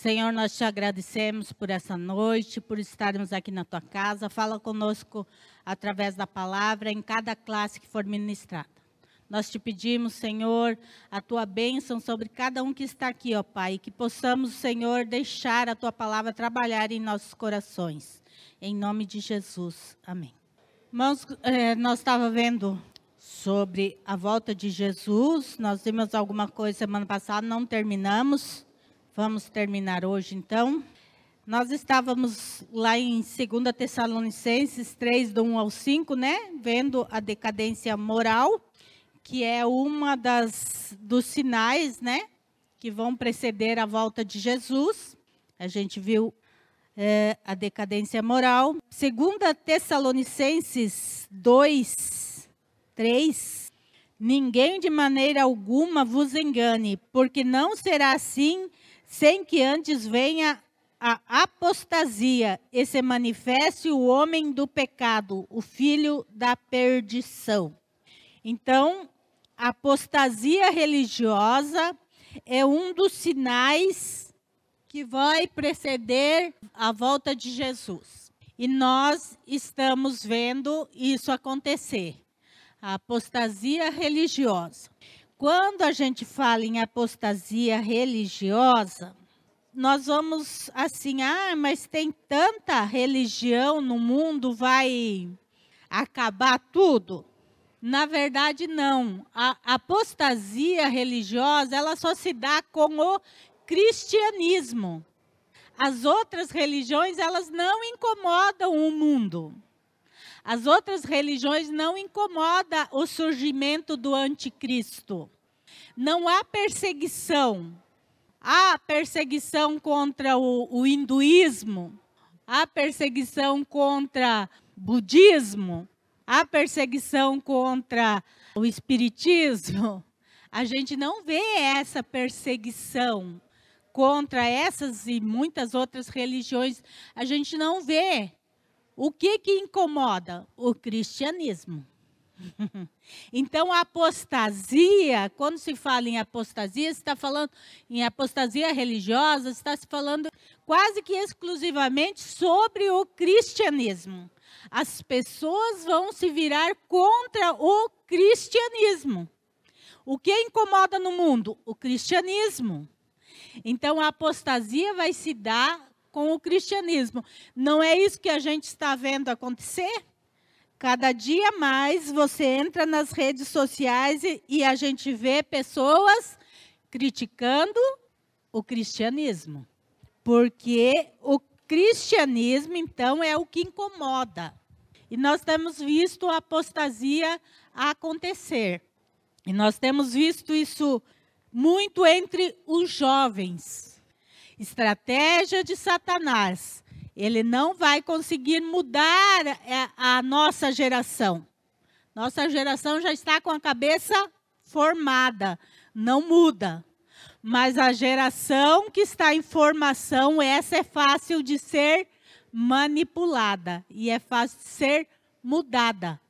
Senhor, nós te agradecemos por essa noite, por estarmos aqui na tua casa. Fala conosco através da palavra em cada classe que for ministrada. Nós te pedimos, Senhor, a tua bênção sobre cada um que está aqui, ó Pai, e que possamos, Senhor, deixar a tua palavra trabalhar em nossos corações. Em nome de Jesus. Amém. Irmãos, nós estávamos vendo sobre a volta de Jesus. Nós vimos alguma coisa semana passada, não terminamos. Vamos terminar hoje, então. Nós estávamos lá em 2 Tessalonicenses 3, do 1 ao 5, né? Vendo a decadência moral, que é uma dos sinais, né? Que vão preceder a volta de Jesus. A gente viu a decadência moral. 2 Tessalonicenses 2, 3. Ninguém de maneira alguma vos engane, porque não será assim, sem que antes venha a apostasia e se manifeste o homem do pecado, o filho da perdição. Então, a apostasia religiosa é um dos sinais que vai preceder a volta de Jesus. E nós estamos vendo isso acontecer. A apostasia religiosa. Quando a gente fala em apostasia religiosa, nós vamos assim, mas tem tanta religião no mundo, vai acabar tudo? Na verdade, não. A apostasia religiosa, ela só se dá com o cristianismo. As outras religiões, elas não incomodam o mundo. As outras religiões não incomodam o surgimento do anticristo. Não há perseguição. Há perseguição contra o hinduísmo. Há perseguição contra o budismo. Há perseguição contra o espiritismo. A gente não vê essa perseguição contra essas e muitas outras religiões. A gente não vê. O que incomoda? O cristianismo. Então, a apostasia, quando se fala em apostasia, se está falando em apostasia religiosa, está se falando quase que exclusivamente sobre o cristianismo. As pessoas vão se virar contra o cristianismo. O que incomoda no mundo? O cristianismo. Então, a apostasia vai se dar com o cristianismo. Não é isso que a gente está vendo acontecer? Cada dia mais você entra nas redes sociais e a gente vê pessoas criticando o cristianismo. Porque o cristianismo, então, é o que incomoda. E nós temos visto a apostasia acontecer. E nós temos visto isso muito entre os jovens. Estratégia de Satanás. Ele não vai conseguir mudar a nossa geração. Nossa geração já está com a cabeça formada, não muda. Mas a geração que está em formação, essa é fácil de ser manipulada e é fácil de ser mudada.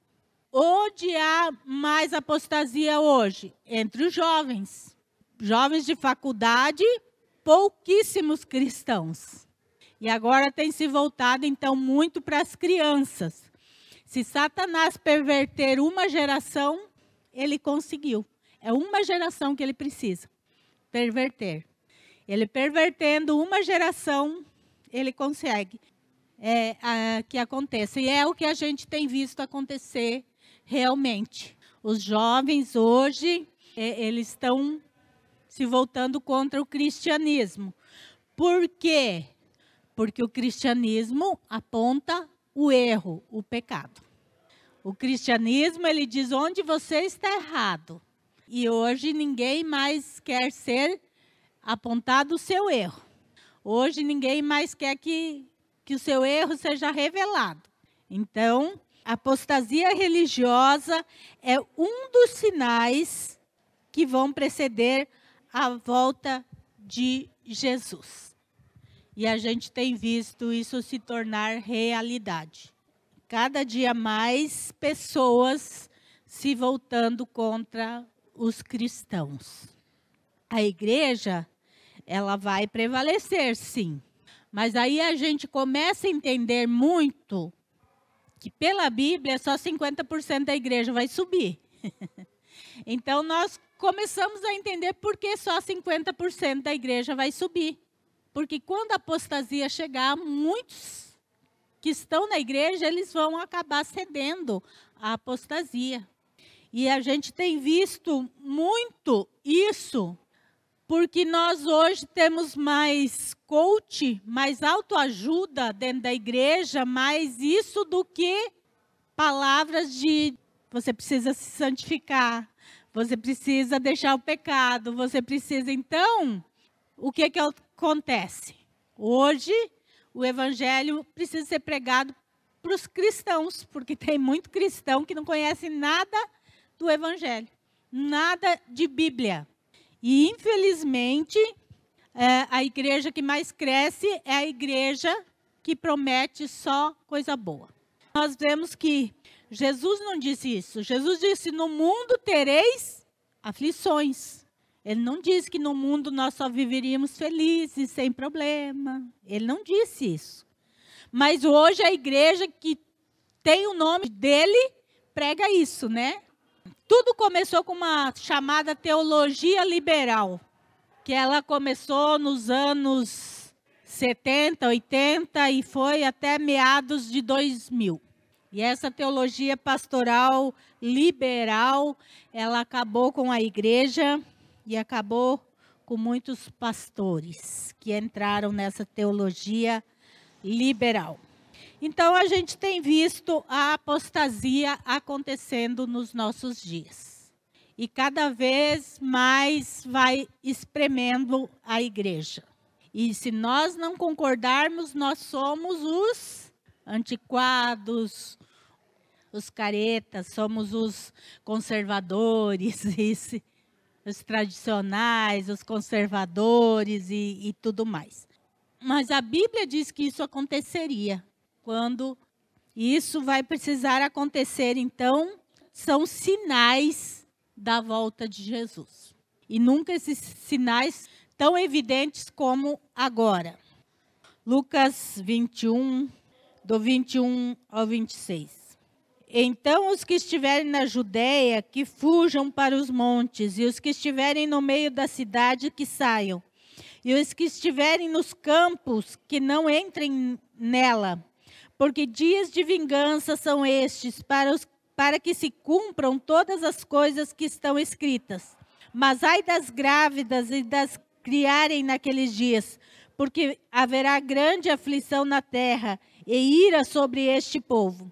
Onde há mais apostasia hoje? Entre os jovens. Jovens de faculdade, pouquíssimos cristãos. E agora tem se voltado, então, muito para as crianças. Se Satanás perverter uma geração, ele conseguiu. É uma geração que ele precisa perverter. Ele pervertendo uma geração, ele consegue que aconteça. E é o que a gente tem visto acontecer realmente. Os jovens hoje, eles estão se voltando contra o cristianismo. Por quê? Porque o cristianismo aponta o erro, o pecado. O cristianismo, ele diz onde você está errado. E hoje ninguém mais quer ser apontado o seu erro. Hoje ninguém mais quer que o seu erro seja revelado. Então, a apostasia religiosa é um dos sinais que vão preceder a volta de Jesus. E a gente tem visto isso se tornar realidade. Cada dia mais pessoas se voltando contra os cristãos. A igreja ela vai prevalecer, sim. Mas aí a gente começa a entender muito que pela Bíblia só 50% da igreja vai subir. Então nós começamos a entender por que só 50% da igreja vai subir. Porque quando a apostasia chegar, muitos que estão na igreja, eles vão acabar cedendo à apostasia. E a gente tem visto muito isso, porque nós hoje temos mais coach, mais autoajuda dentro da igreja, mais isso do que palavras de você precisa se santificar, você precisa deixar o pecado, você precisa... Então, o que acontece? Hoje, o evangelho precisa ser pregado para os cristãos, porque tem muito cristão que não conhece nada do evangelho, nada de Bíblia. E, infelizmente, a igreja que mais cresce é a igreja que promete só coisa boa. Nós vemos que Jesus não disse isso. Jesus disse, no mundo tereis aflições. Ele não disse que no mundo nós só viveríamos felizes, sem problema. Ele não disse isso. Mas hoje a igreja que tem o nome dele prega isso, né? Tudo começou com uma chamada teologia liberal, que ela começou nos anos 70, 80 e foi até meados de 2000. E essa teologia pastoral liberal, ela acabou com a igreja e acabou com muitos pastores que entraram nessa teologia liberal. Então, a gente tem visto a apostasia acontecendo nos nossos dias. E cada vez mais vai espremendo a igreja. E se nós não concordarmos, nós somos os antiquados, os caretas, somos os conservadores, os tradicionais, os conservadores e tudo mais. Mas a Bíblia diz que isso aconteceria. Quando isso vai precisar acontecer, então, são sinais da volta de Jesus. E nunca esses sinais tão evidentes como agora. Lucas 21, do 21 ao 26. Então, os que estiverem na Judeia, que fujam para os montes, e os que estiverem no meio da cidade, que saiam. E os que estiverem nos campos, que não entrem nela. Porque dias de vingança são estes, para que se cumpram todas as coisas que estão escritas. Mas ai das grávidas e das criarem naqueles dias, porque haverá grande aflição na terra e ira sobre este povo.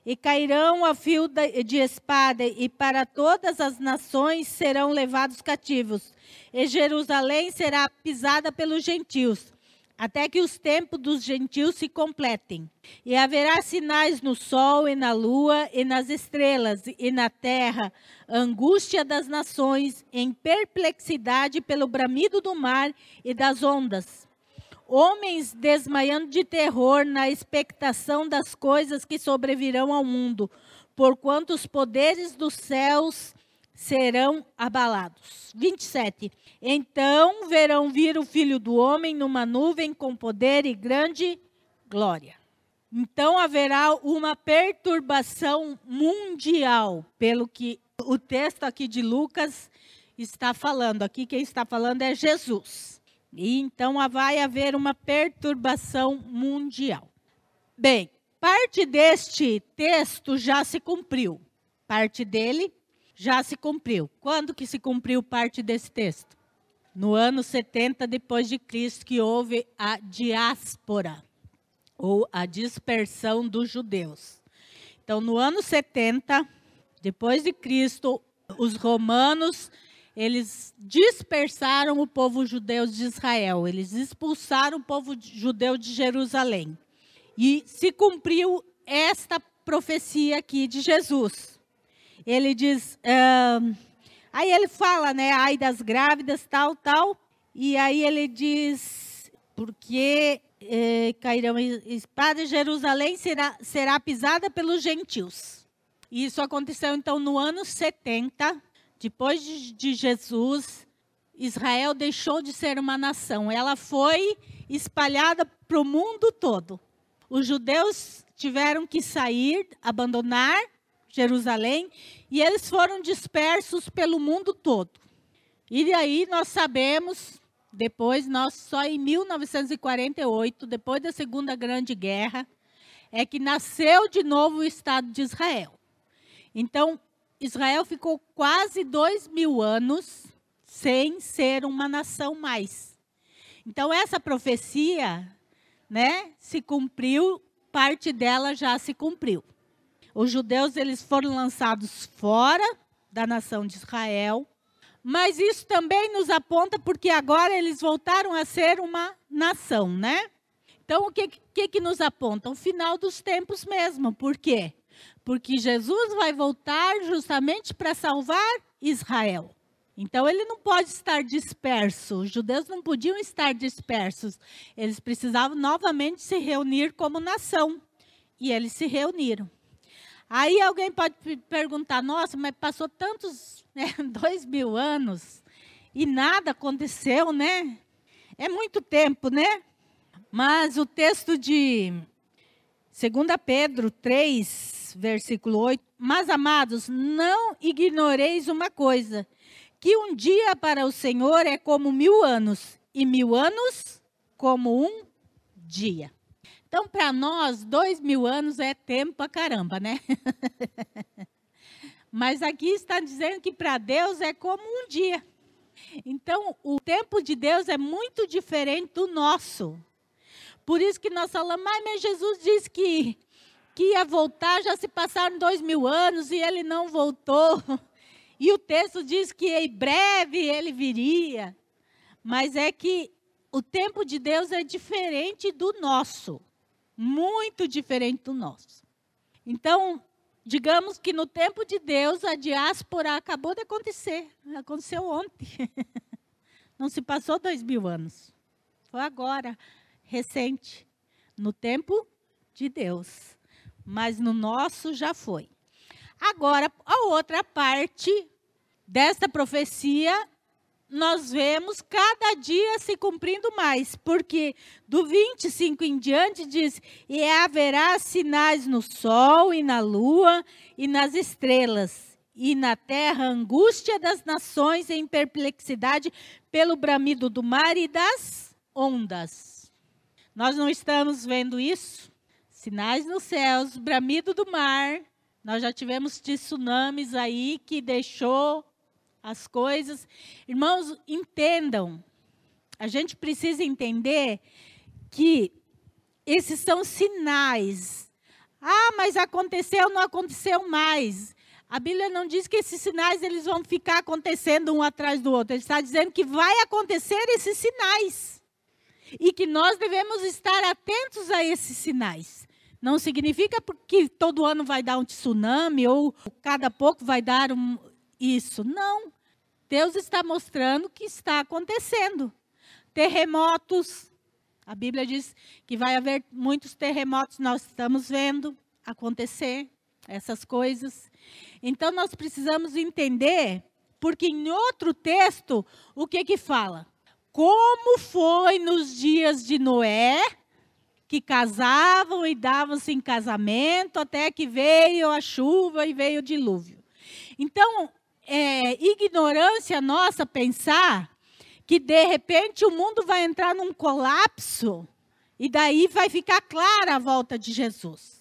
E cairão a fio de espada, e para todas as nações serão levados cativos. E Jerusalém será pisada pelos gentios, até que os tempos dos gentios se completem. E haverá sinais no sol e na lua e nas estrelas e na terra, angústia das nações, em perplexidade pelo bramido do mar e das ondas. Homens desmaiando de terror na expectação das coisas que sobrevirão ao mundo, porquanto os poderes dos céus serão abalados. 27. Então verão vir o Filho do Homem numa nuvem com poder e grande glória. Então haverá uma perturbação mundial, pelo que o texto aqui de Lucas está falando. Aqui quem está falando é Jesus. E então vai haver uma perturbação mundial. Bem, parte deste texto já se cumpriu. Parte dele já se cumpriu. Quando que se cumpriu parte desse texto? No ano 70 depois de Cristo, que houve a diáspora, ou a dispersão dos judeus. Então, no ano 70 depois de Cristo, os romanos, eles dispersaram o povo judeu de Israel. Eles expulsaram o povo judeu de Jerusalém. E se cumpriu esta profecia aqui de Jesus. Ele diz, aí ele fala, né, ai das grávidas, tal, tal. E aí ele diz, porque cairão espada e Jerusalém será pisada pelos gentios. Isso aconteceu então no ano 70, depois de Jesus, Israel deixou de ser uma nação. Ela foi espalhada para o mundo todo. Os judeus tiveram que sair, abandonar Jerusalém, e eles foram dispersos pelo mundo todo. E aí nós sabemos, depois, só em 1948, depois da Segunda Grande Guerra, é que nasceu de novo o Estado de Israel. Então, Israel ficou quase 2000 anos sem ser uma nação mais. Então, essa profecia, né, se cumpriu, parte dela já se cumpriu. Os judeus, eles foram lançados fora da nação de Israel, mas isso também nos aponta porque agora eles voltaram a ser uma nação, né? Então, o que nos aponta? O final dos tempos mesmo. Por quê? Porque Jesus vai voltar justamente para salvar Israel. Então, ele não pode estar disperso. Os judeus não podiam estar dispersos. Eles precisavam novamente se reunir como nação. E eles se reuniram. Aí alguém pode perguntar, nossa, mas passou tantos, 2000 anos e nada aconteceu, né? É muito tempo, né? Mas o texto de 2 Pedro 3, versículo 8. Mas, amados, não ignoreis uma coisa, que um dia para o Senhor é como 1000 anos, e 1000 anos como um dia. Então, para nós, 2000 anos é tempo pra caramba, né? Mas aqui está dizendo que para Deus é como um dia. Então, o tempo de Deus é muito diferente do nosso. Por isso que nós falamos, mas Jesus disse que ia voltar, já se passaram 2000 anos e ele não voltou. E o texto diz que em breve ele viria. Mas é que o tempo de Deus é diferente do nosso. Muito diferente do nosso. Então, digamos que no tempo de Deus, a diáspora acabou de acontecer. Aconteceu ontem. Não se passou 2000 anos. Foi agora, recente. No tempo de Deus. Mas no nosso já foi. Agora, a outra parte desta profecia, nós vemos cada dia se cumprindo mais, porque do 25 em diante diz, e haverá sinais no sol e na lua e nas estrelas, e na terra angústia das nações em perplexidade pelo bramido do mar e das ondas. Nós não estamos vendo isso? Sinais nos céus, bramido do mar, nós já tivemos tsunamis aí que deixou as coisas. Irmãos, entendam, a gente precisa entender que esses são sinais. Ah, mas aconteceu, não aconteceu mais. A Bíblia não diz que esses sinais eles vão ficar acontecendo um atrás do outro. Ele está dizendo que vai acontecer esses sinais. E que nós devemos estar atentos a esses sinais. Não significa que todo ano vai dar um tsunami ou cada pouco vai dar isso. Não. Deus está mostrando que está acontecendo. Terremotos. A Bíblia diz que vai haver muitos terremotos. Nós estamos vendo acontecer essas coisas. Então, nós precisamos entender, porque em outro texto, o que fala? Como foi nos dias de Noé, que casavam e davam-se em casamento, até que veio a chuva e veio o dilúvio. Então, ignorância nossa pensar que, de repente, o mundo vai entrar num colapso e daí vai ficar clara a volta de Jesus.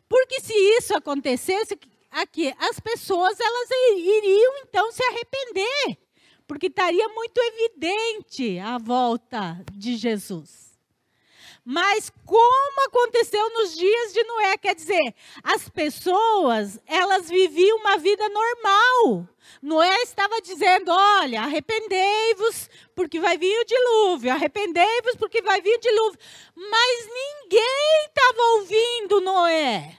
Porque se isso acontecesse, aqui, as pessoas elas iriam, então, se arrepender, porque estaria muito evidente a volta de Jesus. Mas como aconteceu nos dias de Noé, quer dizer, as pessoas, elas viviam uma vida normal. Noé estava dizendo, olha, arrependei-vos porque vai vir o dilúvio, arrependei-vos porque vai vir o dilúvio. Mas ninguém estava ouvindo Noé.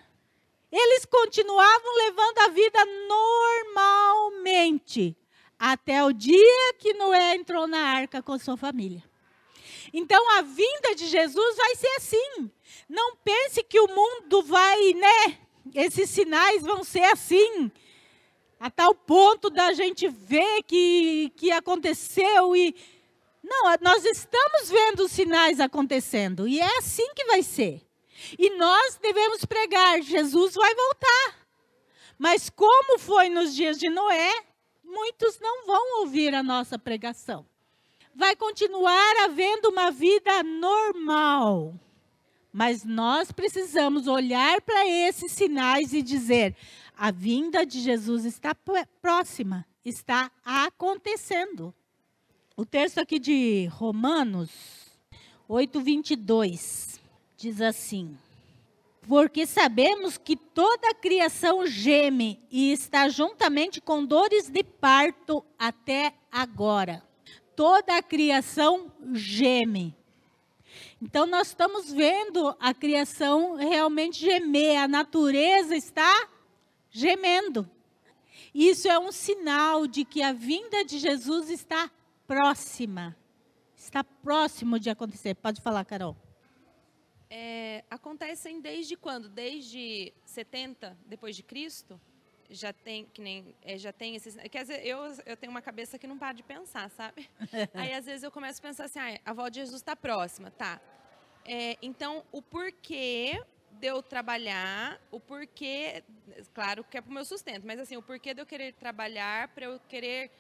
Eles continuavam levando a vida normalmente, até o dia que Noé entrou na arca com sua família. Então, a vinda de Jesus vai ser assim. Não pense que o mundo vai, esses sinais vão ser assim, a tal ponto da gente ver que aconteceu e... Não, nós estamos vendo os sinais acontecendo, e é assim que vai ser. E nós devemos pregar, Jesus vai voltar. Mas como foi nos dias de Noé, muitos não vão ouvir a nossa pregação. Vai continuar havendo uma vida normal. Mas nós precisamos olhar para esses sinais e dizer, a vinda de Jesus está próxima, está acontecendo. O texto aqui de Romanos 8:22 diz assim: porque sabemos que toda a criação geme e está juntamente com dores de parto até agora. Toda a criação geme. Então, nós estamos vendo a criação realmente gemer, a natureza está gemendo. Isso é um sinal de que a vinda de Jesus está próxima. Está próximo de acontecer. Pode falar, Carol. Acontecem desde quando? Desde 70 depois de Cristo? Já tem, já tem esses... Quer dizer, eu tenho uma cabeça que não para de pensar, sabe? Aí, às vezes, eu começo a pensar assim, a volta de Jesus está próxima, tá? Então, o porquê de eu trabalhar, o porquê... Claro que é para o meu sustento, mas assim, o porquê de eu querer trabalhar, para eu querer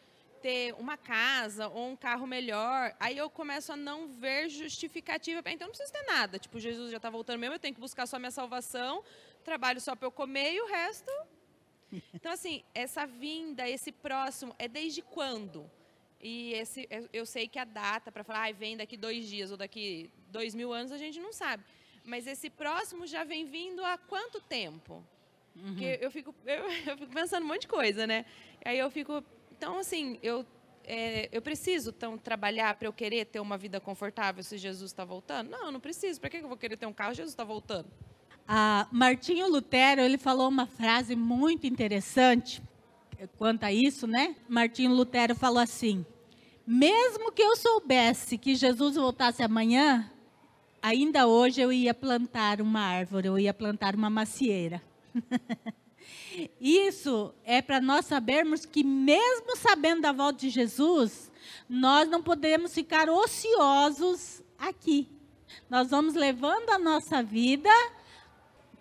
ter uma casa ou um carro melhor, aí eu começo a não ver justificativa. Então, não preciso ter nada. Tipo, Jesus já está voltando mesmo, eu tenho que buscar só minha salvação, trabalho só para eu comer e o resto... Então, assim, essa vinda, esse próximo, é desde quando? E eu sei que a data para falar, vem daqui 2 dias ou daqui 2000 anos, a gente não sabe. Mas esse próximo já vem vindo há quanto tempo? Porque eu fico pensando um monte de coisa, né? Aí eu fico... Então, assim, eu preciso trabalhar para eu querer ter uma vida confortável se Jesus está voltando? Não, eu não preciso. Para que eu vou querer ter um carro se Jesus está voltando? Martinho Lutero, ele falou uma frase muito interessante quanto a isso, né? Martinho Lutero falou assim: mesmo que eu soubesse que Jesus voltasse amanhã, ainda hoje eu ia plantar uma árvore, eu ia plantar uma macieira. Isso é para nós sabermos que mesmo sabendo da volta de Jesus, nós não podemos ficar ociosos aqui. Nós vamos levando a nossa vida.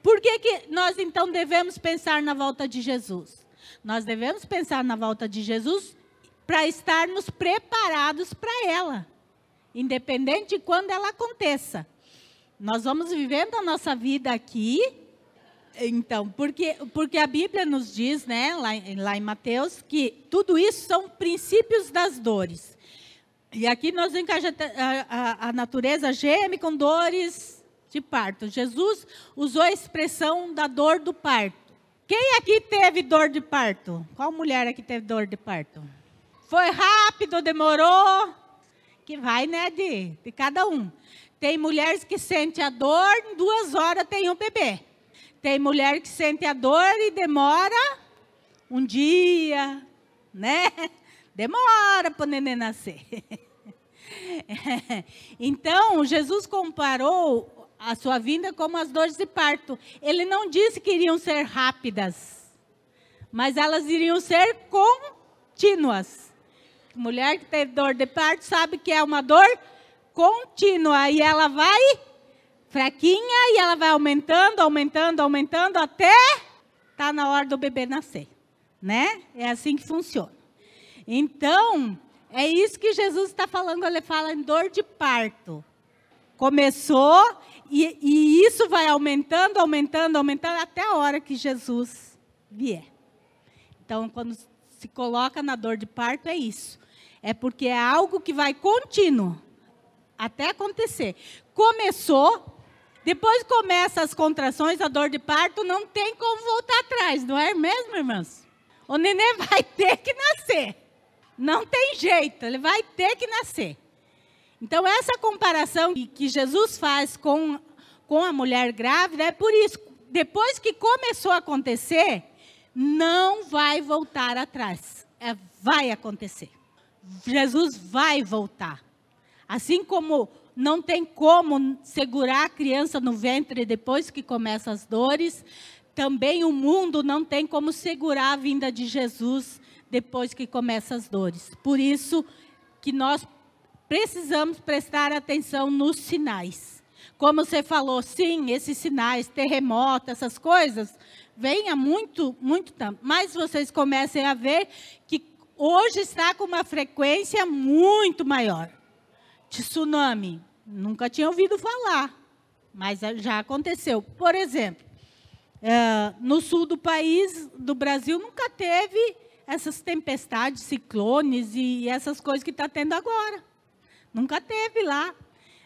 Por que nós, então, devemos pensar na volta de Jesus? Nós devemos pensar na volta de Jesus para estarmos preparados para ela, independente de quando ela aconteça. Nós vamos vivendo a nossa vida aqui, então, porque a Bíblia nos diz, né, lá em Mateus, que tudo isso são princípios das dores. E aqui nós vemos que a natureza geme com dores de parto. Jesus usou a expressão da dor do parto. Quem aqui teve dor de parto? Qual mulher aqui teve dor de parto? Foi rápido, demorou? Que vai, né, de cada um. Tem mulheres que sentem a dor, em 2 horas tem um bebê. Tem mulher que sente a dor e demora um dia, né? Demora para o neném nascer. Então, Jesus comparou a sua vinda como as dores de parto. Ele não disse que iriam ser rápidas, mas elas iriam ser contínuas. Mulher que teve dor de parto sabe que é uma dor contínua, e ela vai fraquinha e ela vai aumentando, aumentando, aumentando, até tá na hora do bebê nascer, né? É assim que funciona. Então, é isso que Jesus está falando, ele fala em dor de parto. Começou e isso vai aumentando, aumentando, aumentando, até a hora que Jesus vier. Então, quando se coloca na dor de parto, é isso. É porque é algo que vai contínuo, até acontecer. Começou, depois começa as contrações, a dor de parto, não tem como voltar atrás, não é mesmo, irmãos? O neném vai ter que nascer. Não tem jeito, ele vai ter que nascer. Então, essa comparação que Jesus faz com a mulher grávida, é por isso, depois que começou a acontecer, não vai voltar atrás. Vai acontecer. Jesus vai voltar. Assim como não tem como segurar a criança no ventre depois que começam as dores, também o mundo não tem como segurar a vinda de Jesus depois que começam as dores. Por isso que nós precisamos prestar atenção nos sinais. Como você falou, sim, esses sinais, terremoto, essas coisas, vêm há muito tempo. Mas vocês comecem a ver que hoje está com uma frequência muito maior. Tsunami, nunca tinha ouvido falar, mas já aconteceu. Por exemplo, no sul do país, do Brasil, nunca teve essas tempestades, ciclones e essas coisas que está tendo agora. Nunca teve lá.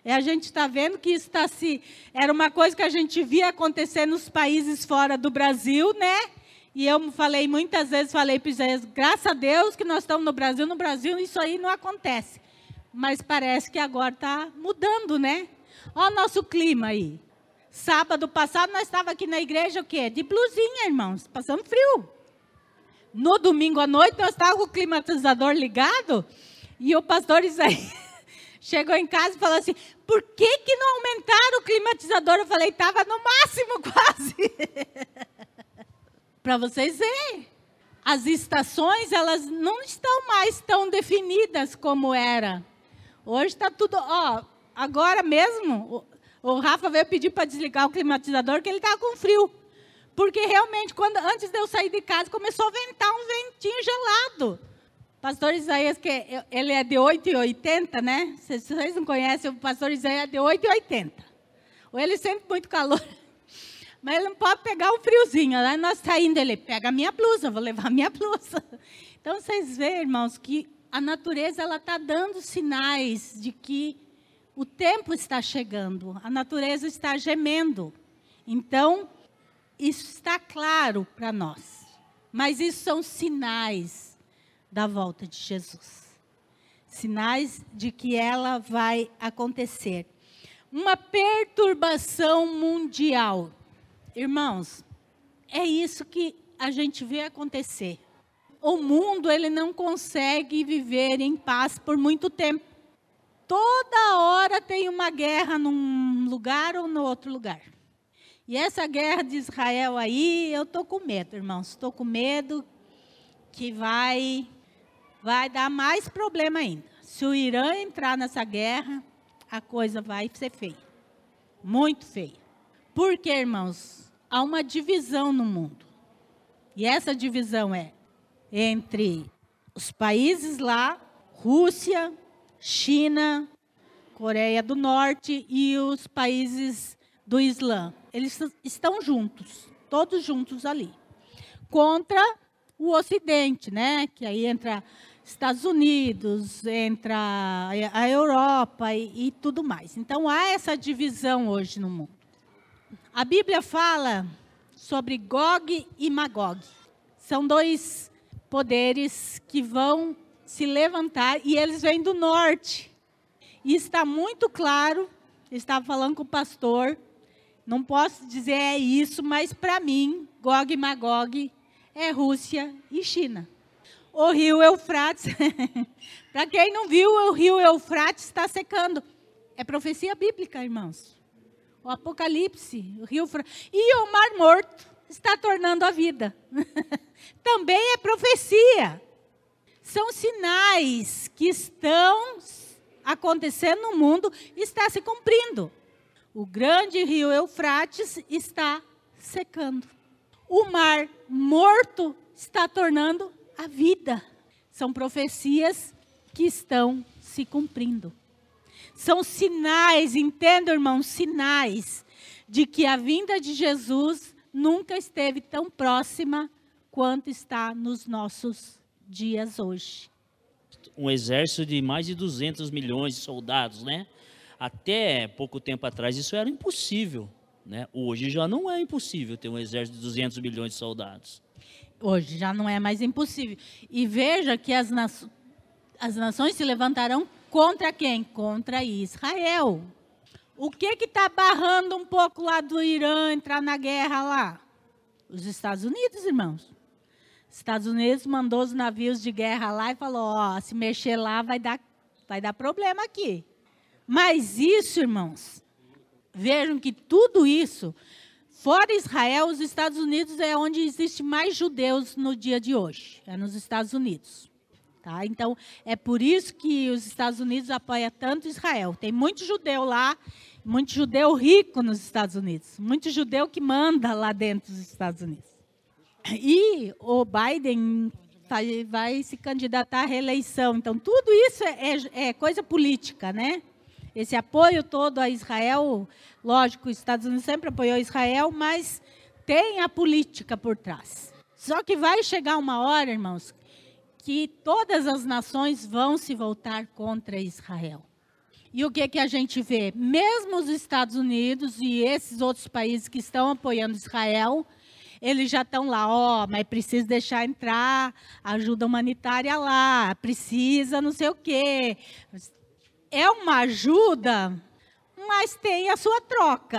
E a gente está vendo que isso está era uma coisa que a gente via acontecer nos países fora do Brasil, né? E eu falei muitas vezes, falei para Isaías, graças a Deus que nós estamos no Brasil isso aí não acontece. Mas parece que agora está mudando, né? Olha o nosso clima aí. Sábado passado nós estávamos aqui na igreja, o quê? De blusinha, irmãos, passando frio. No domingo à noite nós estávamos com o climatizador ligado e o pastor Isaías chegou em casa e falou assim, por que não aumentaram o climatizador? Eu falei, estava no máximo quase. Para vocês verem, as estações, elas não estão mais tão definidas como era. Hoje está tudo, agora mesmo, o Rafa veio pedir para desligar o climatizador, porque ele estava com frio. Porque realmente, antes de eu sair de casa, começou a ventar um ventinho gelado. Pastor Isaías, que ele é de 8,80, né? Se vocês não conhecem, o pastor Isaías é de 8,80. Ou ele sente muito calor. Mas ele não pode pegar um friozinho. Aí nós saindo, ele pega a minha blusa, vou levar a minha blusa. Então, vocês veem, irmãos, que a natureza está dando sinais de que o tempo está chegando. A natureza está gemendo. Então, isso está claro para nós. Mas isso são sinais da volta de Jesus. Sinais de que ela vai acontecer. Uma perturbação mundial. Irmãos, é isso que a gente vê acontecer. O mundo, ele não consegue viver em paz por muito tempo. Toda hora tem uma guerra num lugar ou no outro lugar. E essa guerra de Israel aí, eu estou com medo, irmãos. Estou com medo que vai dar mais problema ainda. Se o Irã entrar nessa guerra, a coisa vai ser feia. Muito feia. Por quê, irmãos? Há uma divisão no mundo. E essa divisão é entre os países lá, Rússia, China, Coreia do Norte e os países do Islã. Eles estão juntos, todos juntos ali. Contra o Ocidente, né? Que aí entra Estados Unidos, entra a Europa e tudo mais. Então, há essa divisão hoje no mundo. A Bíblia fala sobre Gog e Magog. São dois poderes que vão se levantar e eles vêm do norte. E está muito claro, eu estava falando com o pastor, não posso dizer é isso, mas para mim, Gog e Magog é Rússia e China. O rio Eufrates, para quem não viu, o rio Eufrates está secando. É profecia bíblica, irmãos. O Apocalipse, o rio Eufrates. E o Mar Morto está tornando a vida. Também é profecia. São sinais que estão acontecendo no mundo e está se cumprindo. O grande rio Eufrates está secando. O Mar Morto está tornando a vida. São profecias que estão se cumprindo. São sinais, entendam, irmãos, sinais de que a vinda de Jesus nunca esteve tão próxima quanto está nos nossos dias hoje. Um exército de mais de 200 milhões de soldados, né? Até pouco tempo atrás isso era impossível, né? Hoje já não é impossível ter um exército de 200 milhões de soldados. Hoje já não é mais impossível. E veja que as nações se levantarão contra quem? Contra Israel. O que está barrando um pouco lá do Irã entrar na guerra lá? Os Estados Unidos, irmãos. Os Estados Unidos mandou os navios de guerra lá e falou, se mexer lá vai dar problema aqui. Mas isso, irmãos, vejam que tudo isso Fora Israel, os Estados Unidos é onde existe mais judeus no dia de hoje. É nos Estados Unidos. Tá? Então, é por isso que os Estados Unidos apoiam tanto Israel. Tem muito judeu lá, muito judeu rico nos Estados Unidos. Muito judeu que manda lá dentro dos Estados Unidos. E o Biden vai se candidatar à reeleição. Então, tudo isso é coisa política, né? Esse apoio todo a Israel, lógico, os Estados Unidos sempre apoiou Israel, mas tem a política por trás. Só que vai chegar uma hora, irmãos, que todas as nações vão se voltar contra Israel. E o que a gente vê? Mesmo os Estados Unidos e esses outros países que estão apoiando Israel, eles já estão lá, mas precisa deixar entrar ajuda humanitária lá, precisa não sei o quê. É uma ajuda, mas tem a sua troca.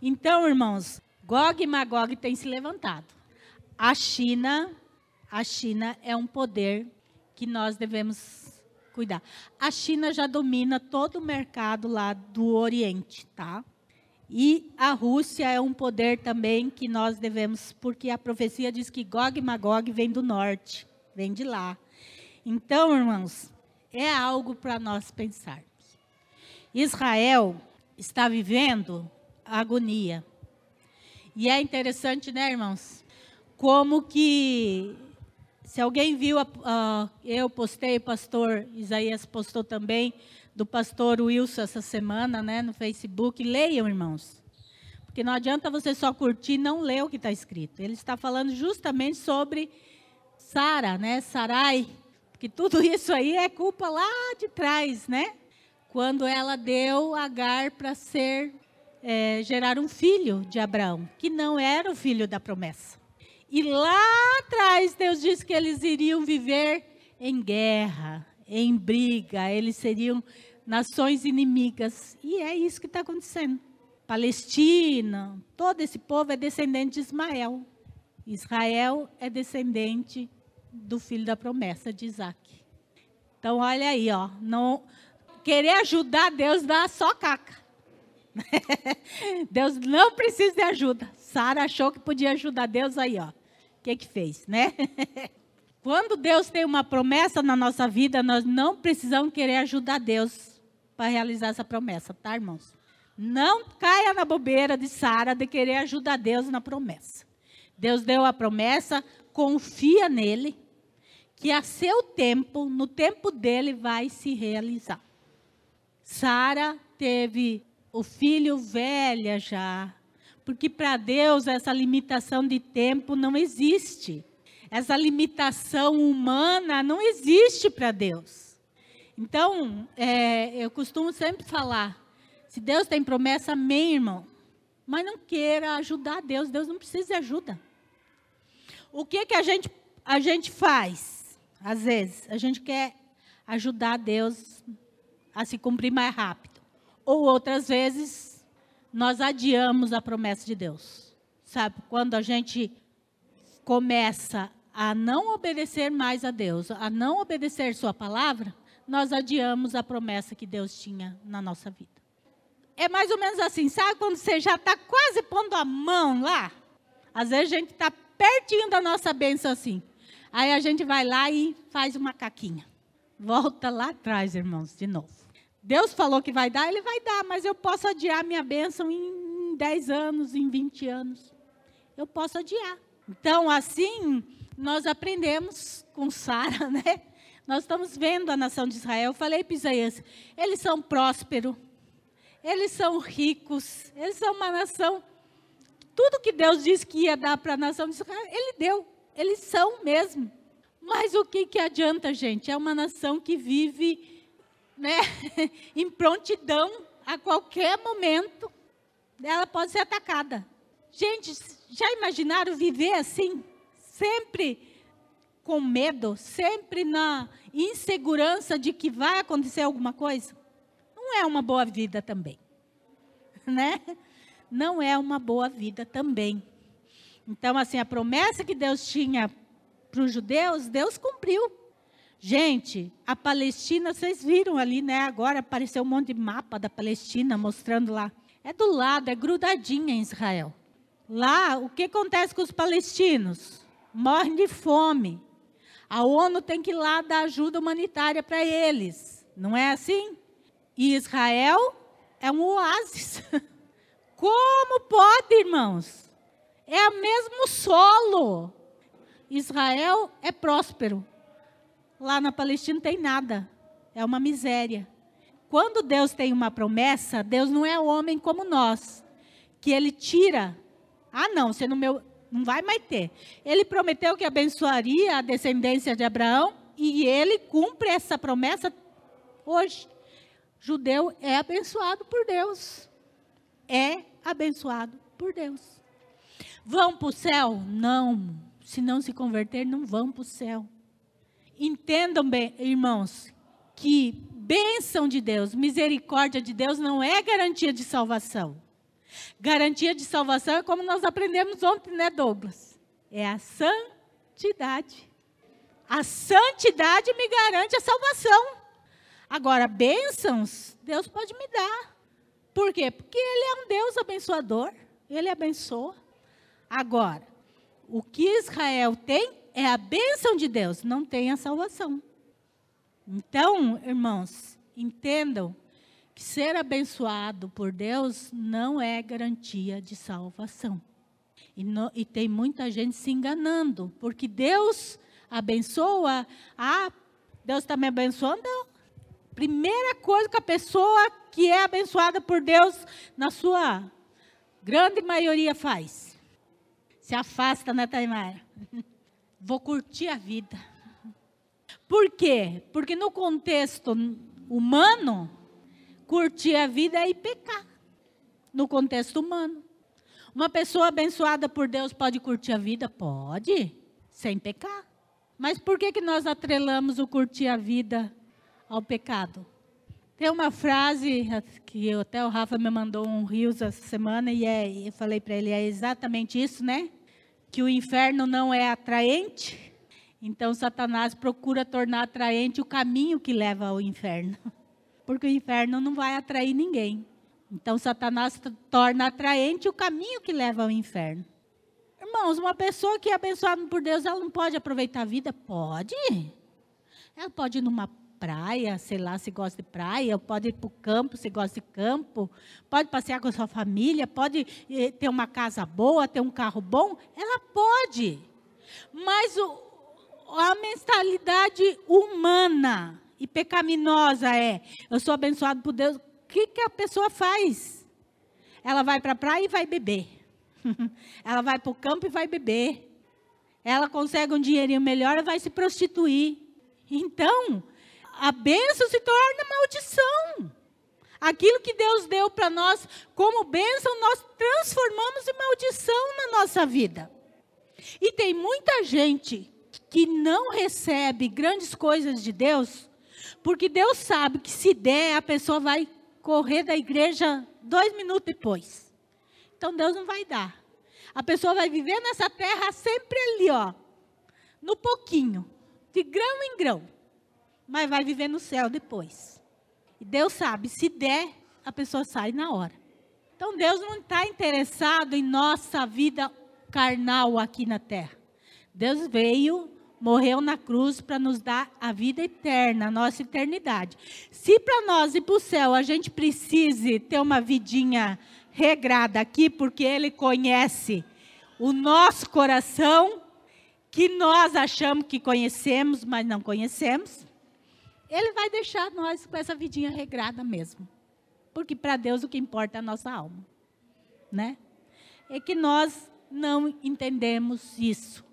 Então, irmãos, Gog e Magog têm se levantado. A China é um poder que nós devemos cuidar. A China já domina todo o mercado lá do Oriente, tá? E a Rússia é um poder também que nós devemos, porque a profecia diz que Gog e Magog vem do norte, vem de lá. Então, irmãos, é algo para nós pensarmos. Israel está vivendo agonia. E é interessante, né, irmãos? Como que, se alguém viu, eu postei, o pastor Isaías postou também, do pastor Wilson essa semana, né, no Facebook. Leiam, irmãos. Porque não adianta você só curtir e não ler o que está escrito. Ele está falando justamente sobre Sara, né, Sarai. Porque tudo isso aí é culpa lá de trás, né? Quando ela deu Agar para gerar um filho de Abraão, que não era o filho da promessa. E lá atrás Deus disse que eles iriam viver em guerra, em briga, eles seriam nações inimigas. E é isso que está acontecendo. Palestina, todo esse povo é descendente de Ismael. Israel é descendente do filho da promessa, de Isaac. Então, olha aí, ó, não, querer ajudar Deus dá só caca. Deus não precisa de ajuda. Sara achou que podia ajudar Deus aí, ó. O que fez, né? Quando Deus tem uma promessa na nossa vida, nós não precisamos querer ajudar Deus para realizar essa promessa, tá, irmãos? Não caia na bobeira de Sara de querer ajudar Deus na promessa. Deus deu a promessa, confia nele, que a seu tempo, no tempo dele, vai se realizar. Sara teve o filho velha já, porque para Deus essa limitação de tempo não existe. Essa limitação humana não existe para Deus. Então, eu costumo sempre falar, se Deus tem promessa, amém, irmão. Mas não queira ajudar Deus, Deus não precisa de ajuda. O que a gente faz? Às vezes, a gente quer ajudar Deus a se cumprir mais rápido. Ou outras vezes, nós adiamos a promessa de Deus. Sabe, quando a gente começa a não obedecer mais a Deus, a não obedecer sua palavra, nós adiamos a promessa que Deus tinha na nossa vida. É mais ou menos assim, sabe quando você já está quase pondo a mão lá? Às vezes a gente está pertinho da nossa bênção assim. Aí a gente vai lá e faz uma caquinha. Volta lá atrás, irmãos, de novo. Deus falou que vai dar, Ele vai dar, mas eu posso adiar minha bênção em 10 anos, em 20 anos. Eu posso adiar. Então, assim, nós aprendemos com Sara, né? Nós estamos vendo a nação de Israel. Eu falei para Isaías, eles são prósperos, eles são ricos, eles são uma nação. Tudo que Deus disse que ia dar para a nação de Israel, Ele deu. Eles são mesmo. Mas o que adianta, gente? É uma nação que vive, né, em prontidão a qualquer momento. Ela pode ser atacada. Gente, já imaginaram viver assim? Sempre com medo, sempre na insegurança de que vai acontecer alguma coisa? Não é uma boa vida também, né? Não é uma boa vida também. Então, assim, a promessa que Deus tinha para os judeus, Deus cumpriu. Gente, a Palestina, vocês viram ali, né? Agora apareceu um monte de mapa da Palestina mostrando lá. É do lado, é grudadinha em Israel. Lá, o que acontece com os palestinos? Morrem de fome. A ONU tem que ir lá dar ajuda humanitária para eles. Não é assim? E Israel é um oásis. Como pode, irmãos? É o mesmo solo. Israel é próspero. Lá na Palestina não tem nada. É uma miséria. Quando Deus tem uma promessa, Deus não é homem como nós, que Ele tira. Ah, não, você não vai mais ter. Ele prometeu que abençoaria a descendência de Abraão e Ele cumpre essa promessa hoje. Judeu é abençoado por Deus. É abençoado por Deus. Vão para o céu? Não. Se não se converter, não vão para o céu. Entendam bem, irmãos, que bênção de Deus, misericórdia de Deus não é garantia de salvação. Garantia de salvação é como nós aprendemos ontem, né, Douglas? É a santidade. A santidade me garante a salvação. Agora, bênçãos, Deus pode me dar. Por quê? Porque Ele é um Deus abençoador. Ele abençoa. Agora, o que Israel tem é a bênção de Deus, não tem a salvação. Então, irmãos, entendam que ser abençoado por Deus não é garantia de salvação. E tem muita gente se enganando, porque Deus abençoa. Ah, Deus está me abençoando? Primeira coisa que a pessoa que é abençoada por Deus, na sua grande maioria, faz. Se afasta, né, Taimara? Vou curtir a vida. Por quê? Porque no contexto humano, curtir a vida é ir pecar. No contexto humano. Uma pessoa abençoada por Deus pode curtir a vida? Pode, sem pecar. Mas por que nós atrelamos o curtir a vida ao pecado? Tem uma frase que até o Rafa me mandou um rios essa semana e eu falei para ele, é exatamente isso, né? Que o inferno não é atraente, então Satanás procura tornar atraente o caminho que leva ao inferno. Porque o inferno não vai atrair ninguém. Então Satanás torna atraente o caminho que leva ao inferno. Irmãos, uma pessoa que é abençoada por Deus, ela não pode aproveitar a vida? Pode. Ela pode ir numa praia, sei lá, se gosta de praia, pode ir para o campo, se gosta de campo, pode passear com a sua família, pode ter uma casa boa, ter um carro bom, ela pode. Mas a mentalidade humana e pecaminosa eu sou abençoado por Deus, o que a pessoa faz? Ela vai para a praia e vai beber. Ela vai para o campo e vai beber. Ela consegue um dinheirinho melhor e vai se prostituir. Então, a bênção se torna maldição. Aquilo que Deus deu para nós como bênção, nós transformamos em maldição na nossa vida. E tem muita gente que não recebe grandes coisas de Deus, porque Deus sabe que se der, a pessoa vai correr da igreja 2 minutos depois. Então Deus não vai dar. A pessoa vai viver nessa terra sempre ali, no pouquinho, de grão em grão. Mas vai viver no céu depois. E Deus sabe, se der, a pessoa sai na hora. Então Deus não está interessado em nossa vida carnal aqui na terra. Deus veio, morreu na cruz para nos dar a vida eterna, a nossa eternidade. Se para nós ir para o céu a gente precise ter uma vidinha regrada aqui, porque Ele conhece o nosso coração, que nós achamos que conhecemos, mas não conhecemos, Ele vai deixar nós com essa vidinha regrada mesmo. Porque para Deus o que importa é a nossa alma. Né? É que nós não entendemos isso.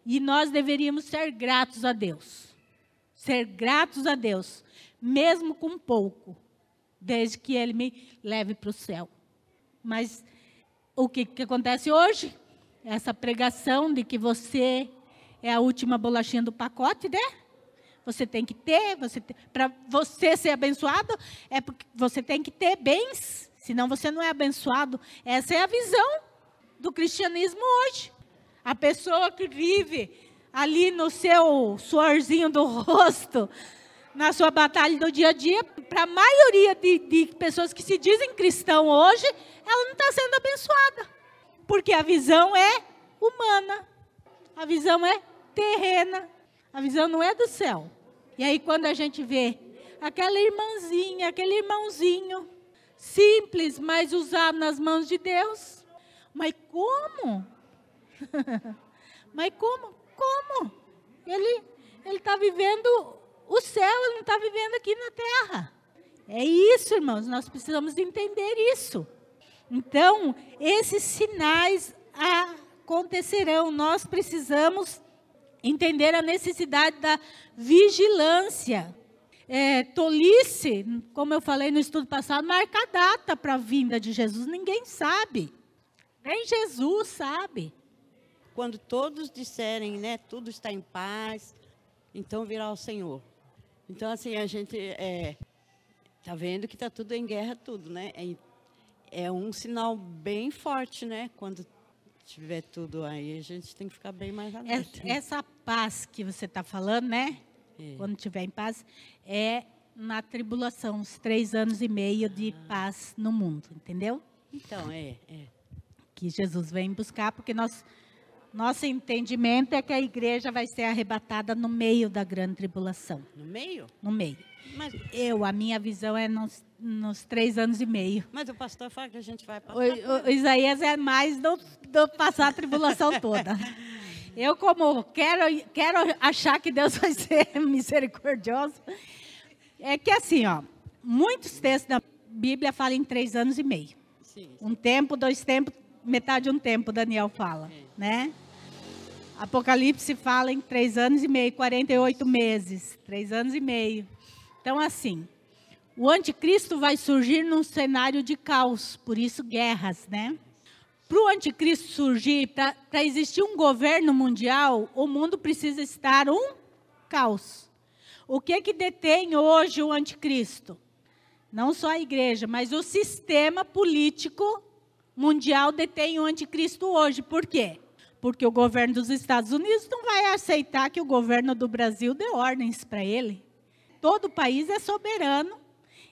E nós deveríamos ser gratos a Deus. Ser gratos a Deus, mesmo com pouco, desde que Ele me leve para o céu. Mas o que acontece hoje? Essa pregação de que você é a última bolachinha do pacote, né? Você tem que ter, para você ser abençoado, é porque você tem que ter bens, senão você não é abençoado. Essa é a visão do cristianismo hoje. A pessoa que vive ali no seu suorzinho do rosto, na sua batalha do dia a dia. Para a maioria de pessoas que se dizem cristão hoje, ela não está sendo abençoada. Porque a visão é humana, a visão é terrena, a visão não é do céu. E aí quando a gente vê aquela irmãzinha, aquele irmãozinho, simples, mas usado nas mãos de Deus. Mas como? Mas como? Como? Ele está vivendo o céu, ele não está vivendo aqui na terra. É isso, irmãos, nós precisamos entender isso. Então, esses sinais acontecerão. Nós precisamos entender a necessidade da vigilância. Tolice, como eu falei no estudo passado, marca a data para a vinda de Jesus. Ninguém sabe. Nem Jesus sabe. Quando todos disserem, né, tudo está em paz, então virá o Senhor. Então, assim, a gente está vendo que está tudo em guerra, tudo, né? É um sinal bem forte, né? Quando tiver tudo aí, a gente tem que ficar bem mais alerta. Essa paz que você está falando, né? Quando estiver em paz, é na tribulação, os 3 anos e meio de paz no mundo, entendeu? Então, Que Jesus vem buscar, porque nosso entendimento é que a igreja vai ser arrebatada no meio da grande tribulação. No meio? No meio. Mas, a minha visão é nos 3 anos e meio. mas o pastor fala que a gente vai passar. O Isaías é mais do passar a tribulação toda. Eu, como quero achar que Deus vai ser misericordioso, é que assim, ó, muitos textos da Bíblia falam em 3 anos e meio. Sim. 1 tempo, 2 tempos, metade de 1 tempo, Daniel fala, né? Apocalipse fala em 3 anos e meio, 48 meses, 3 anos e meio. Então, assim, o anticristo vai surgir num cenário de caos, por isso guerras, né? Para o anticristo surgir, para existir um governo mundial, o mundo precisa estar um caos. O que detém hoje o anticristo? Não só a igreja, mas o sistema político mundial detém o anticristo hoje. Por quê? Porque o governo dos Estados Unidos não vai aceitar que o governo do Brasil dê ordens para ele. Todo país é soberano,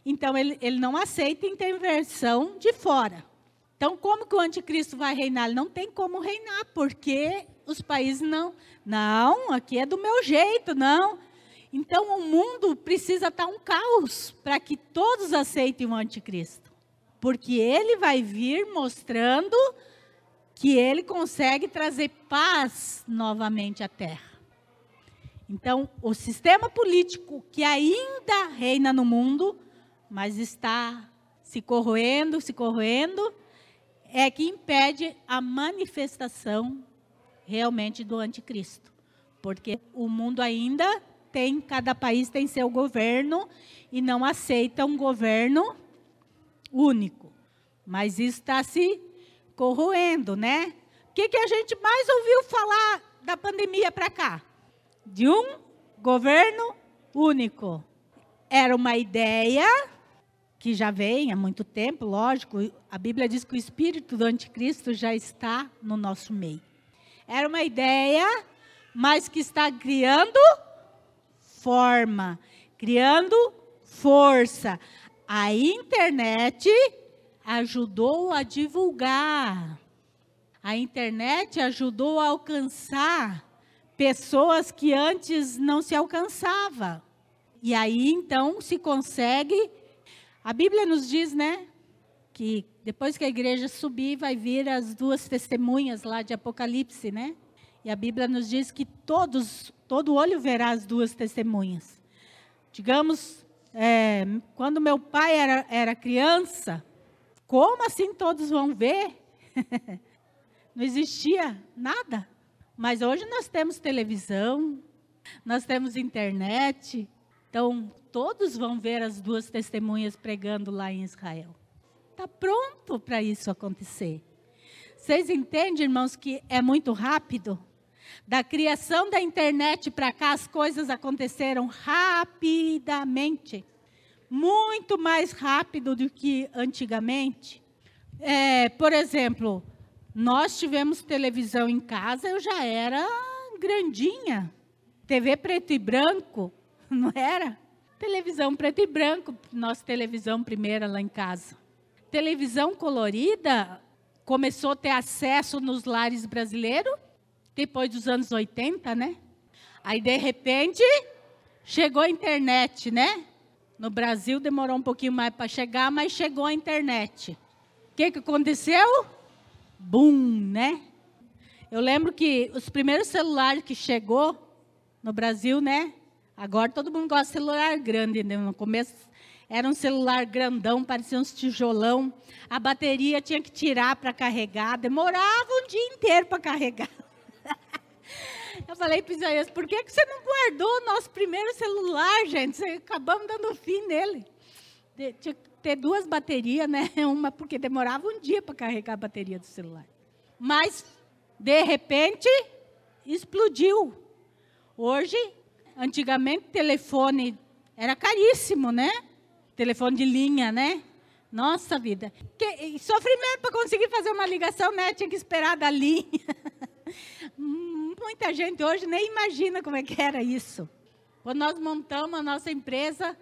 então ele não aceita intervenção de fora. Então, como que o anticristo vai reinar? Ele não tem como reinar, porque os países não, aqui é do meu jeito, não. Então, o mundo precisa estar um caos para que todos aceitem o anticristo. Porque ele vai vir mostrando que ele consegue trazer paz novamente à terra. Então, o sistema político que ainda reina no mundo, mas está se corroendo, é que impede a manifestação realmente do anticristo. Porque o mundo ainda cada país tem seu governo e não aceita um governo único. Mas isso está se corroendo, né? O que a gente mais ouviu falar da pandemia para cá? De um governo único. Era uma ideia que já vem há muito tempo, lógico. A Bíblia diz que o espírito do anticristo já está no nosso meio. Era uma ideia, mas que está criando forma, criando força. A internet ajudou a divulgar. A internet ajudou a alcançar pessoas que antes não se alcançava. E aí, então, se consegue. A Bíblia nos diz, né, que depois que a igreja subir, vai vir as 2 testemunhas lá de Apocalipse, né? E a Bíblia nos diz que todo olho verá as 2 testemunhas. Digamos, quando meu pai era criança, como assim todos vão ver? Não existia nada. Mas hoje nós temos televisão, nós temos internet, então todos vão ver as 2 testemunhas pregando lá em Israel. Está pronto para isso acontecer. Vocês entendem, irmãos, que é muito rápido? Da criação da internet para cá, as coisas aconteceram rapidamente. Muito mais rápido do que antigamente. Por exemplo, nós tivemos televisão em casa, eu já era grandinha. TV preto e branco, não era? Televisão preto e branco, nossa televisão primeira lá em casa. Televisão colorida começou a ter acesso nos lares brasileiros depois dos anos 80, né? Aí, de repente, chegou a internet, né? No Brasil demorou um pouquinho mais para chegar, mas chegou a internet. O que aconteceu? Boom, né? Eu lembro que os primeiros celulares que chegou no Brasil, né? Agora todo mundo gosta de celular grande, né? No começo era um celular grandão, parecia uns tijolão. A bateria tinha que tirar para carregar, demorava um dia inteiro para carregar. Eu falei para o Isaías, por que você não guardou o nosso primeiro celular, gente? Acabamos dando fim nele. Tinha que ter 2 baterias, né? Uma porque demorava um dia para carregar a bateria do celular. Mas, de repente, explodiu. Hoje, antigamente, telefone era caríssimo, né? Telefone de linha, né? Nossa vida. Que sofrimento para conseguir fazer uma ligação, né? Tinha que esperar da linha. Muita gente hoje nem imagina como é que era isso. Quando nós montamos a nossa empresa,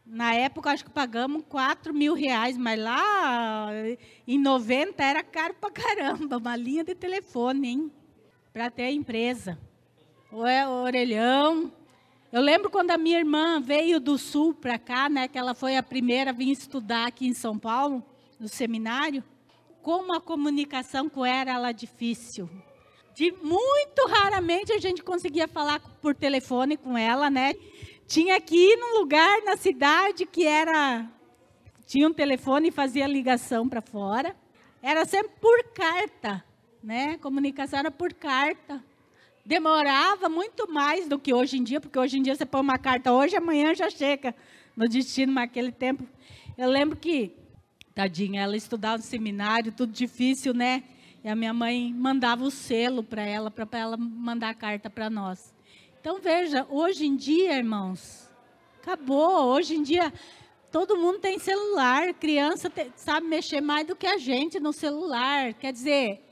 na época acho que pagamos R$4.000, mas lá em 90 era caro pra caramba, uma linha de telefone, hein? Para ter a empresa. O orelhão. Eu lembro quando a minha irmã veio do Sul para cá, né? Que ela foi a primeira a vir estudar aqui em São Paulo, no seminário. Como a comunicação com ela era difícil. Muito raramente a gente conseguia falar por telefone com ela, né? Tinha que ir num lugar na cidade que tinha um telefone e fazia ligação para fora. Era sempre por carta, né? Comunicação era por carta. Demorava muito mais do que hoje em dia, porque hoje em dia você põe uma carta hoje, amanhã já chega no destino, mas naquele tempo. Eu lembro que, tadinha, ela estudava no seminário, tudo difícil, né? E a minha mãe mandava o selo para ela mandar a carta para nós. Então, veja, hoje em dia, irmãos, acabou. Hoje em dia, todo mundo tem celular. Criança sabe mexer mais do que a gente no celular. Quer dizer,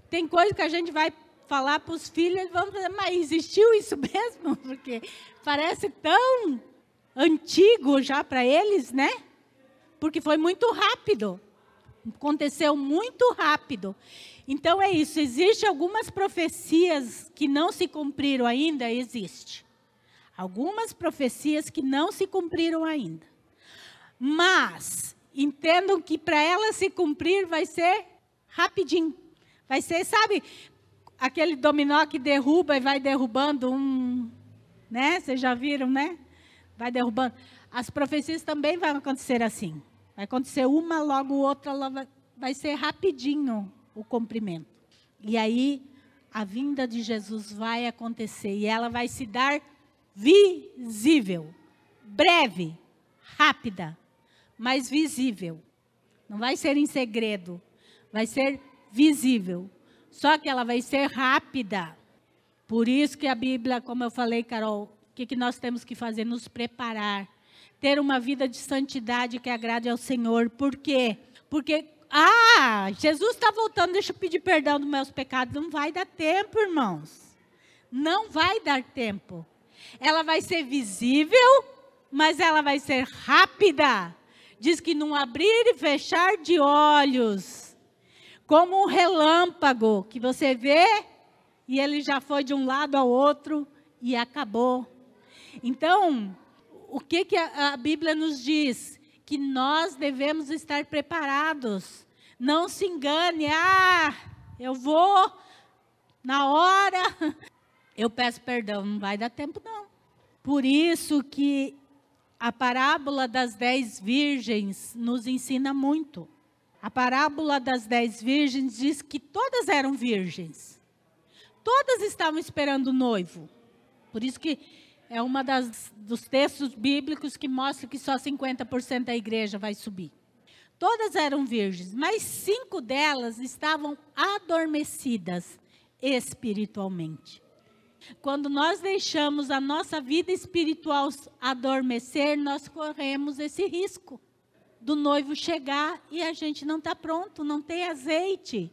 tem coisa que a gente vai falar para os filhos, vamos dizer, mas existiu isso mesmo? Porque parece tão antigo já para eles, né? Porque foi muito rápido. Aconteceu muito rápido. Então é isso, existem algumas profecias que não se cumpriram ainda, existe. Algumas profecias que não se cumpriram ainda. Mas, entendam que para elas se cumprir vai ser rapidinho. Vai ser, sabe, aquele dominó que derruba e vai derrubando né? Vocês já viram, né? Vai derrubando. As profecias também vão acontecer assim. Vai acontecer uma, logo outra, vai ser rapidinho o cumprimento. E aí, a vinda de Jesus vai acontecer. E ela vai se dar visível. Breve, rápida, mas visível. Não vai ser em segredo. Vai ser visível. Só que ela vai ser rápida. Por isso que a Bíblia, como eu falei, Carol, o que nós temos que fazer? Nos preparar. Ter uma vida de santidade que agrade ao Senhor. Por quê? Porque, Jesus está voltando, deixa eu pedir perdão dos meus pecados. Não vai dar tempo, irmãos. Não vai dar tempo. Ela vai ser visível, mas ela vai ser rápida. Diz que num abrir e fechar de olhos. Como um relâmpago que você vê e ele já foi de um lado ao outro e acabou. Então, o que a Bíblia nos diz? Que nós devemos estar preparados. Não se engane, eu vou na hora. Eu peço perdão, não vai dar tempo não. Por isso que a parábola das 10 virgens nos ensina muito. A parábola das 10 virgens diz que todas eram virgens. Todas estavam esperando o noivo. Por isso que é uma dos textos bíblicos que mostra que só 50% da igreja vai subir. Todas eram virgens, mas 5 delas estavam adormecidas espiritualmente. Quando nós deixamos a nossa vida espiritual adormecer, nós corremos esse risco do noivo chegar e a gente não está pronto, não tem azeite.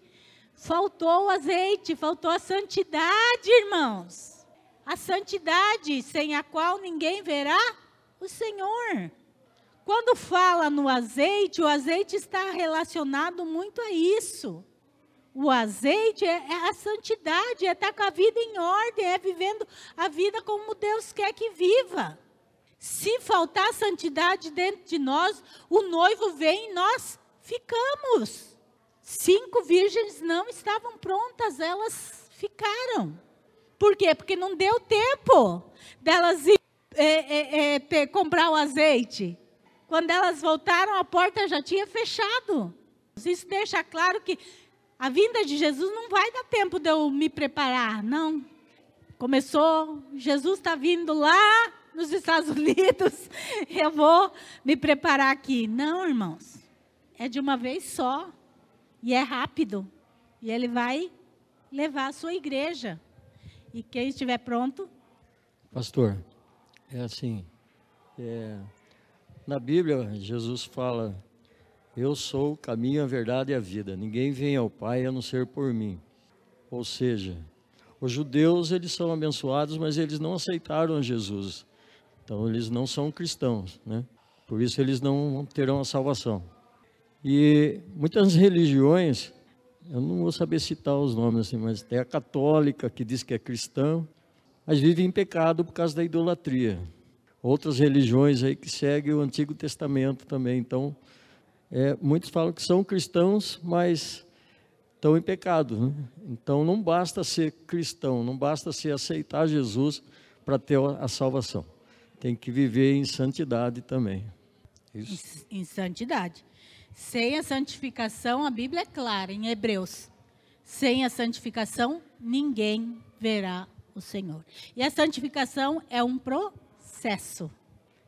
Faltou o azeite, faltou a santidade, irmãos. A santidade sem a qual ninguém verá o Senhor. Quando fala no azeite, o azeite está relacionado muito a isso. O azeite é a santidade, é estar com a vida em ordem, é vivendo a vida como Deus quer que viva. Se faltar santidade dentro de nós, o noivo vem e nós ficamos. 5 virgens não estavam prontas, elas ficaram. Por quê? Porque não deu tempo delas ir comprar o azeite. Quando elas voltaram, a porta já tinha fechado. Isso deixa claro que a vinda de Jesus não vai dar tempo de eu me preparar, não. Começou, Jesus está vindo lá nos Estados Unidos, eu vou me preparar aqui. Não, irmãos, é de uma vez só, e é rápido. E Ele vai levar a sua igreja. E quem estiver pronto... Pastor, é assim, na Bíblia, Jesus fala, eu sou o caminho, a verdade e a vida. Ninguém vem ao Pai a não ser por mim. Ou seja, os judeus, eles são abençoados, mas eles não aceitaram Jesus. Então, eles não são cristãos, né? Por isso, eles não terão a salvação. E muitas religiões, eu não vou saber citar os nomes, assim, mas tem a católica, que diz que é cristã, mas vive em pecado por causa da idolatria. Outras religiões aí que seguem o Antigo Testamento também. Então, muitos falam que são cristãos, mas estão em pecado, né? Então, não basta ser cristão, não basta se aceitar Jesus para ter a salvação. Tem que viver em santidade também. Isso. Em santidade. Sem a santificação, a Bíblia é clara, em Hebreus. Sem a santificação, ninguém verá o Senhor. E a santificação é um processo.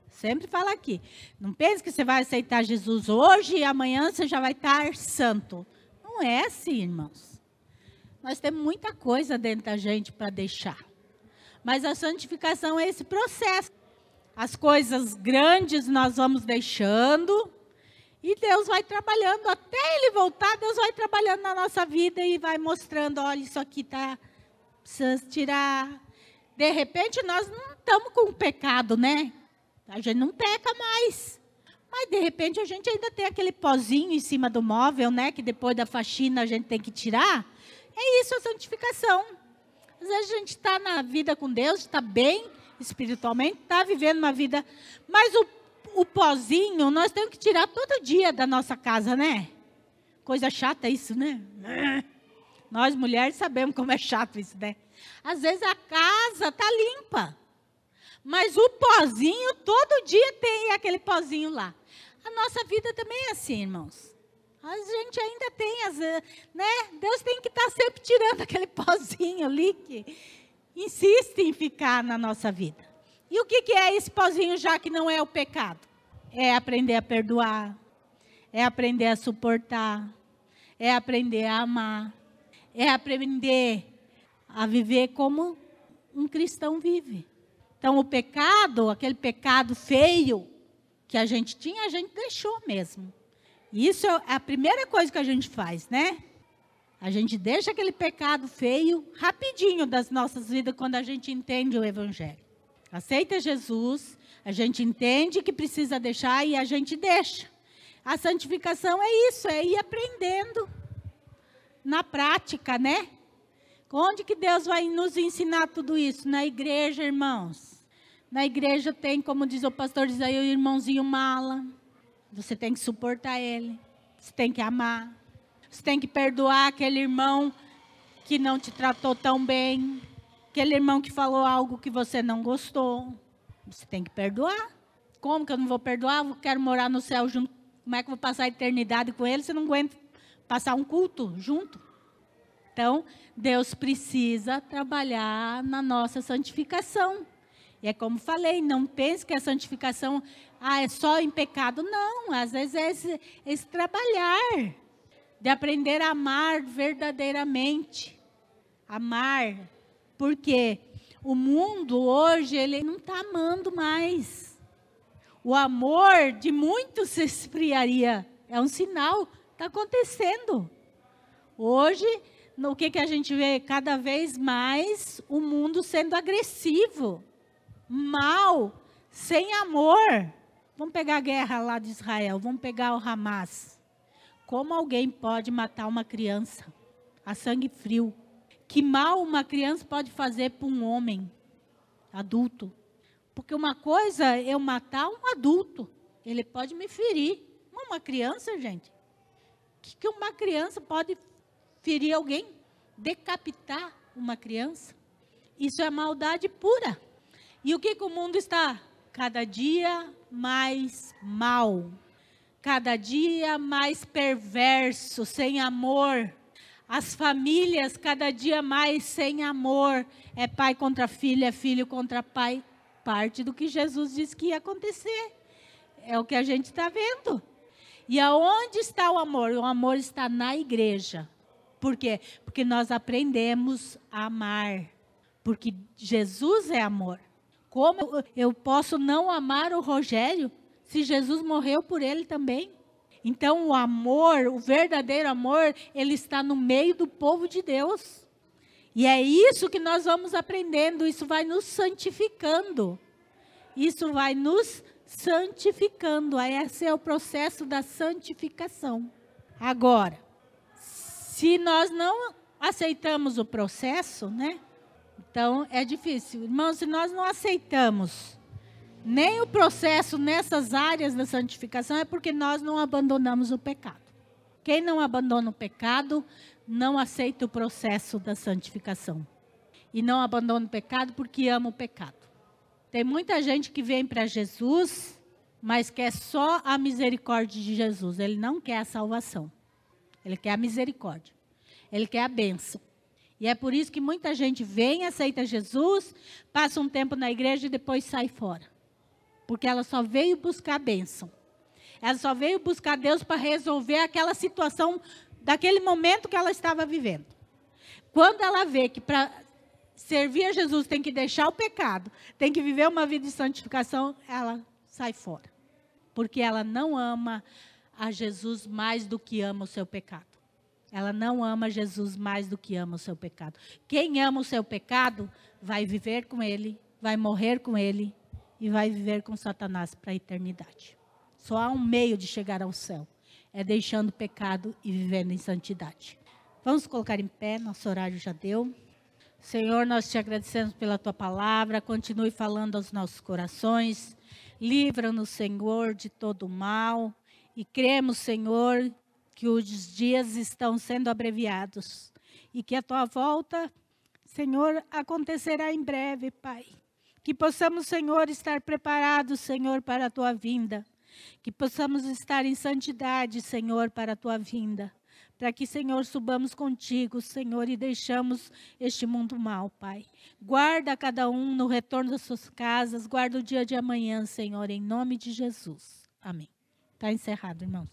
Sempre fala aqui. Não pense que você vai aceitar Jesus hoje e amanhã você já vai estar santo. Não é assim, irmãos. Nós temos muita coisa dentro da gente para deixar. Mas a santificação é esse processo. As coisas grandes nós vamos deixando e Deus vai trabalhando. Até Ele voltar, Deus vai trabalhando na nossa vida e vai mostrando, olha, isso aqui precisa tirar. De repente, nós não estamos com pecado, né? A gente não peca mais. Mas, de repente, a gente ainda tem aquele pozinho em cima do móvel, né? Que depois da faxina a gente tem que tirar. É isso a santificação. Às vezes a gente está na vida com Deus, está bem espiritualmente, está vivendo uma vida... Mas o pozinho nós temos que tirar todo dia da nossa casa, né? Coisa chata isso, né? Nós, mulheres, sabemos como é chato isso, né? Às vezes a casa está limpa. Mas o pozinho, todo dia tem aquele pozinho lá. A nossa vida também é assim, irmãos. A gente ainda tem, né? Deus tem que estar sempre tirando aquele pozinho ali que insiste em ficar na nossa vida. E o que é esse pozinho já que não é o pecado? É aprender a perdoar, é aprender a suportar, é aprender a amar, é aprender a viver como um cristão vive. Então, o pecado, aquele pecado feio que a gente tinha, a gente deixou mesmo. Isso é a primeira coisa que a gente faz, né? A gente deixa aquele pecado feio rapidinho das nossas vidas quando a gente entende o Evangelho. Aceita Jesus, a gente entende que precisa deixar e a gente deixa. A santificação é isso, é ir aprendendo na prática, né? Onde que Deus vai nos ensinar tudo isso? Na igreja, irmãos. Na igreja tem, como diz o pastor Isaí, o irmãozinho mala. Você tem que suportar ele. Você tem que amar. Você tem que perdoar aquele irmão que não te tratou tão bem. Aquele irmão que falou algo que você não gostou. Você tem que perdoar. Como que eu não vou perdoar? Eu quero morar no céu junto. Como é que eu vou passar a eternidade com ele se eu não aguento passar um culto junto? Então, Deus precisa trabalhar na nossa santificação. E é como falei, não pense que a santificação é só em pecado. Não, às vezes é esse trabalhar, de aprender a amar verdadeiramente. Amar, porque o mundo hoje, ele não está amando mais. O amor de muitos se esfriaria. É um sinal, está acontecendo. Hoje, o que a gente vê? Cada vez mais o mundo sendo agressivo. Mal, sem amor. Vamos pegar a guerra lá de Israel, vamos pegar o Hamas. Como alguém pode matar uma criança a sangue frio? Que mal uma criança pode fazer para um homem adulto? Porque uma coisa é eu matar um adulto, ele pode me ferir. Uma criança, gente, que uma criança pode ferir alguém? Decapitar uma criança? Isso é maldade pura. E o que o mundo está? Cada dia mais mal. Cada dia mais perverso, sem amor. As famílias cada dia mais sem amor. É pai contra filho, é filho contra pai. Parte do que Jesus disse que ia acontecer. É o que a gente está vendo. E aonde está o amor? O amor está na igreja. Por quê? Porque nós aprendemos a amar. Porque Jesus é amor. Como eu posso não amar o Rogério se Jesus morreu por ele também? Então o amor, o verdadeiro amor, ele está no meio do povo de Deus. E é isso que nós vamos aprendendo, isso vai nos santificando. Isso vai nos santificando. Esse é o processo da santificação. Agora, se nós não aceitamos o processo, né? Então é difícil. Irmãos, se nós não aceitamos nem o processo nessas áreas da santificação, é porque nós não abandonamos o pecado. Quem não abandona o pecado, não aceita o processo da santificação. E não abandona o pecado porque ama o pecado. Tem muita gente que vem para Jesus, mas quer só a misericórdia de Jesus. Ele não quer a salvação. Ele quer a misericórdia. Ele quer a bênção. E é por isso que muita gente vem, aceita Jesus, passa um tempo na igreja e depois sai fora. Porque ela só veio buscar a bênção. Ela só veio buscar Deus para resolver aquela situação, daquele momento que ela estava vivendo. Quando ela vê que para servir a Jesus tem que deixar o pecado, tem que viver uma vida de santificação, ela sai fora. Porque ela não ama a Jesus mais do que ama o seu pecado. Ela não ama Jesus mais do que ama o seu pecado. Quem ama o seu pecado vai viver com ele, vai morrer com ele e vai viver com Satanás para a eternidade. Só há um meio de chegar ao céu. É deixando o pecado e vivendo em santidade. Vamos colocar em pé, nosso horário já deu. Senhor, nós te agradecemos pela tua palavra. Continue falando aos nossos corações. Livra-nos, Senhor, de todo o mal. E cremos, Senhor, que os dias estão sendo abreviados e que a tua volta, Senhor, acontecerá em breve, Pai. Que possamos, Senhor, estar preparados, Senhor, para a tua vinda. Que possamos estar em santidade, Senhor, para a tua vinda. Para que, Senhor, subamos contigo, Senhor, e deixamos este mundo mal, Pai. Guarda cada um no retorno das suas casas, guarda o dia de amanhã, Senhor, em nome de Jesus. Amém. Está encerrado, irmãos.